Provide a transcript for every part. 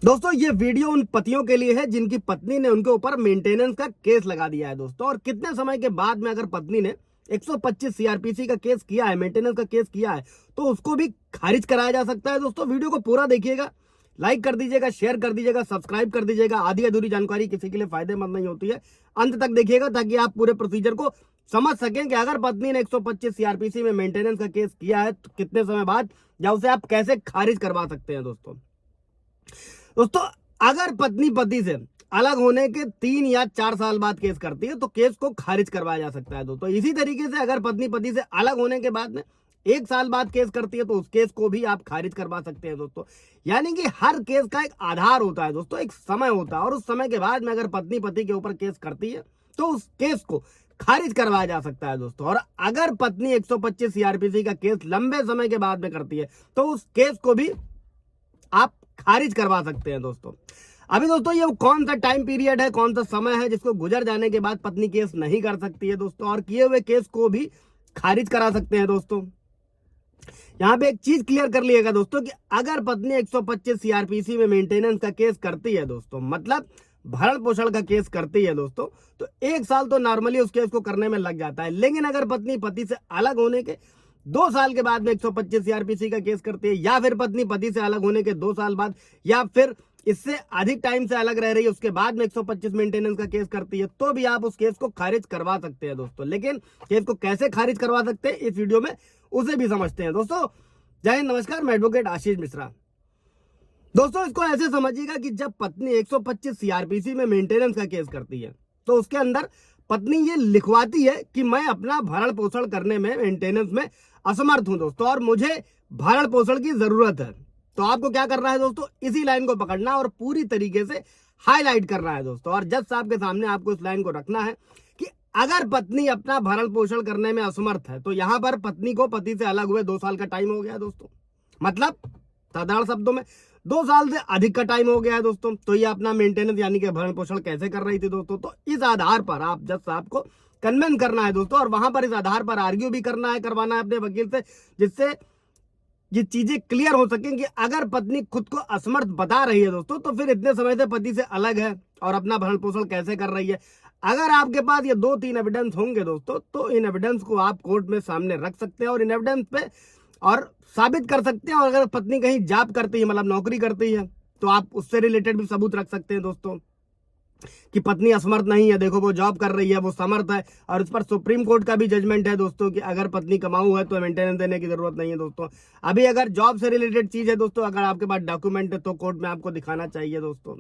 दोस्तों ये वीडियो उन पतियों के लिए है जिनकी पत्नी ने उनके ऊपर मेंटेनेंस का केस लगा दिया है दोस्तों। और कितने समय के बाद में अगर पत्नी ने 125 सीआरपीसी का केस किया है, मेंटेनेंस का केस किया है, तो उसको भी खारिज कराया जा सकता है। दोस्तों वीडियो को पूरा देखिएगा, लाइक कर दीजिएगा, शेयर कर दीजिएगा, सब्सक्राइब कर दीजिएगा। आधी अधूरी जानकारी किसी के लिए फायदेमंद नहीं होती है, अंत तक देखिएगा ताकि आप पूरे प्रोसीजर को समझ सकें कि अगर पत्नी ने 125 सीआरपीसी में मेंटेनेंस का केस किया है तो कितने समय बाद या उसे आप कैसे खारिज करवा सकते हैं। दोस्तों अगर पत्नी पति से अलग होने के 3 या 4 साल बाद केस करती है तो केस को खारिज करवाया जा सकता है दोस्तों। इसी तरीके से अगर पत्नी पति से अलग होने के बाद में 1 साल बाद केस करती है तो उस केस को भी आप खारिज करवा सकते हैं दोस्तों। यानी कि हर केस का एक आधार होता है दोस्तों, एक समय होता है, और उस समय के बाद में अगर पत्नी पति के ऊपर केस करती है तो उस केस को खारिज करवाया जा सकता है दोस्तों। और अगर पत्नी 125 सीआरपीसी का केस लंबे समय के बाद में करती है तो उस केस को भी आप खारिज करवा सकते हैं दोस्तों। अभी दोस्तों ये कौन सा टाइम पीरियड है, कौन सा समय है जिसको गुजर जाने के बाद पत्नी केस नहीं कर सकती है दोस्तों, और किए हुए केस को भी खारिज करा सकते हैं दोस्तों। यहां पे एक चीज क्लियर कर लिएगा दोस्तों कि अगर पत्नी 125 सीआरपीसी में मेंटेनेंस का केस करती है दोस्तों, मतलब भरण पोषण का केस करती है दोस्तों, तो 1 साल तो नॉर्मली उस केस को करने में लग जाता है। लेकिन अगर पत्नी पति से अलग होने के 2 साल के बाद में 125 सीआरपीसी का केस करती है, या फिर पत्नी पति से अलग होने के 2 साल बाद, या फिर इससे अधिक टाइम से अलग रह रही है उसके बाद में 125 मेंटेनेंस का केस करती है, तो भी आप उस केस को खारिज करवा सकते हैं दोस्तों। लेकिन केस को कैसे खारिज करवा सकते हैं इस वीडियो में उसे भी समझते हैं दोस्तों। जय हिंद, नमस्कार, मैं एडवोकेट आशीष मिश्रा। दोस्तों इसको ऐसे समझिएगा कि जब पत्नी 125 सीआरपीसी में मेंटेनेंस का केस करती है तो उसके अंदर पत्नी ये लिखवाती है कि मैं अपना भरण पोषण करने में, मेंटेनेंस में असमर्थ हूं दोस्तों, और मुझे भरण पोषण की जरूरत है। तो आपको क्या करना है दोस्तों, इसी लाइन को पकड़ना और पूरी तरीके से हाईलाइट करना है दोस्तों। और जज साहब के सामने आपको इस लाइन को रखना है कि अगर पत्नी अपना भरण पोषण करने में असमर्थ है तो यहां पर पत्नी को पति से अलग हुए 2 साल का टाइम हो गया दोस्तों, मतलब साधारण शब्दों में 2 साल से अधिक का टाइम हो गया है दोस्तों। तो ये अपना मेंटेनेंस यानी कि भरण पोषण कैसे कर रही थी दोस्तों, तो इस आधार पर आप जज साहब को कन्वेंस करना है दोस्तों, और वहां पर इस आधार पर आर्ग्यू भी करवाना है अपने वकील से, जिससे ये चीजें क्लियर हो सकें कि अगर पत्नी खुद को असमर्थ बता रही है दोस्तों तो फिर इतने समय से पति से अलग है और अपना भरण पोषण कैसे कर रही है। अगर आपके पास ये 2-3 एविडेंस होंगे दोस्तों तो इन एविडेंस को आप कोर्ट में सामने रख सकते हैं और इन एविडेंस पे और साबित कर सकते हैं। और अगर पत्नी कहीं जॉब करती है, मतलब नौकरी करती है, तो आप उससे रिलेटेड भी सबूत रख सकते हैं दोस्तों कि पत्नी असमर्थ नहीं है, देखो वो जॉब कर रही है, वो समर्थ है। और इस पर सुप्रीम कोर्ट का भी जजमेंट है दोस्तों कि अगर पत्नी कमाऊ है तो मेंटेनेंस देने की जरूरत नहीं है दोस्तों। अभी अगर जॉब से रिलेटेड चीज है दोस्तों, अगर आपके पास डॉक्यूमेंट है तो कोर्ट में आपको दिखाना चाहिए दोस्तों।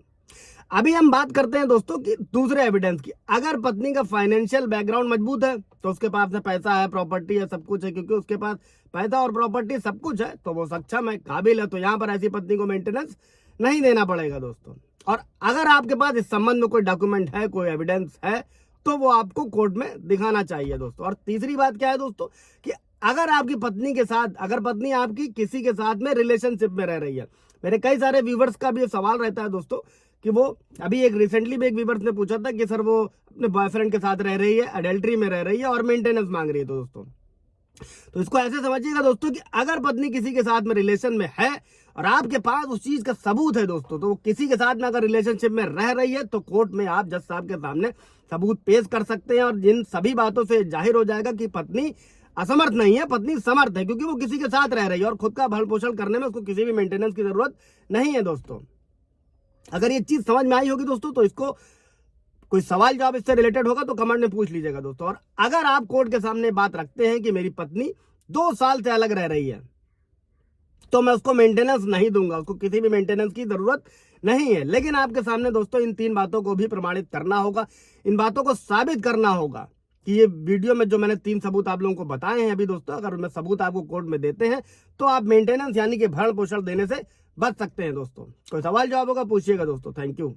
अभी हम बात करते हैं दोस्तों कि दूसरे एविडेंस की। अगर पत्नी का फाइनेंशियल बैकग्राउंड मजबूत है तो उसके पास में पैसा है, प्रॉपर्टी है, सब कुछ है, क्योंकि उसके पास पैसा और प्रॉपर्टी सब कुछ है तो वो सक्षम है, काबिल है, तो यहाँ पर ऐसी पत्नी को मेंटेनेंस नहीं देना पड़ेगा दोस्तों। और अगर आपके पास इस संबंध में कोई डॉक्यूमेंट है, कोई एविडेंस है, तो वो आपको कोर्ट में दिखाना चाहिए दोस्तों। और तीसरी बात क्या है दोस्तों कि अगर आपकी पत्नी के साथ, अगर पत्नी आपकी किसी के साथ में रिलेशनशिप में रह रही है, मेरे कई सारे व्यूवर्स का भी ये सवाल रहता है दोस्तों कि वो अभी एक रिसेंटली भी एक व्यूवर्स ने पूछा था कि सर वो अपने बॉयफ्रेंड के साथ रह रही है, अडल्ट्री में रह रही है और मेंटेनेंस मांग रही है दोस्तों। तो इसको ऐसे समझिएगा दोस्तों कि अगर पत्नी किसी के साथ में रिलेशन में है और आपके पास उस चीज का सबूत है दोस्तों, तो किसी के साथ में अगर रिलेशनशिप में रह रही है तो कोर्ट में आप जज साहब के सामने सबूत पेश कर सकते हैं। और जिन सभी बातों से जाहिर हो जाएगा कि पत्नी असमर्थ नहीं है, पत्नी समर्थ है, क्योंकि वो किसी के साथ रह रही है और खुद का भरण पोषण करने में उसको किसी भी मेंटेनेंस की जरूरत नहीं है दोस्तों। अगर ये चीज समझ में आई होगी दोस्तों तो इसको कोई सवाल जवाब इससे रिलेटेड होगा तो कमेंट में पूछ लीजिएगा दोस्तों। और अगर आप कोर्ट के सामने बात रखते हैं कि मेरी पत्नी 2 साल से अलग रह रही है तो मैं उसको मेंटेनेंस नहीं दूंगा, उसको किसी भी मेंटेनेंस की जरूरत नहीं है। लेकिन आपके सामने दोस्तों इन 3 बातों को भी प्रमाणित करना होगा, इन बातों को साबित करना होगा कि ये वीडियो में जो मैंने 3 सबूत आप लोगों को बताए हैं अभी दोस्तों, अगर मैं सबूत आपको कोर्ट में देते हैं तो आप मेंटेनेंस यानी कि भरण पोषण देने से बच सकते हैं दोस्तों। कोई सवाल जवाब होगा पूछिएगा दोस्तों। Thank you.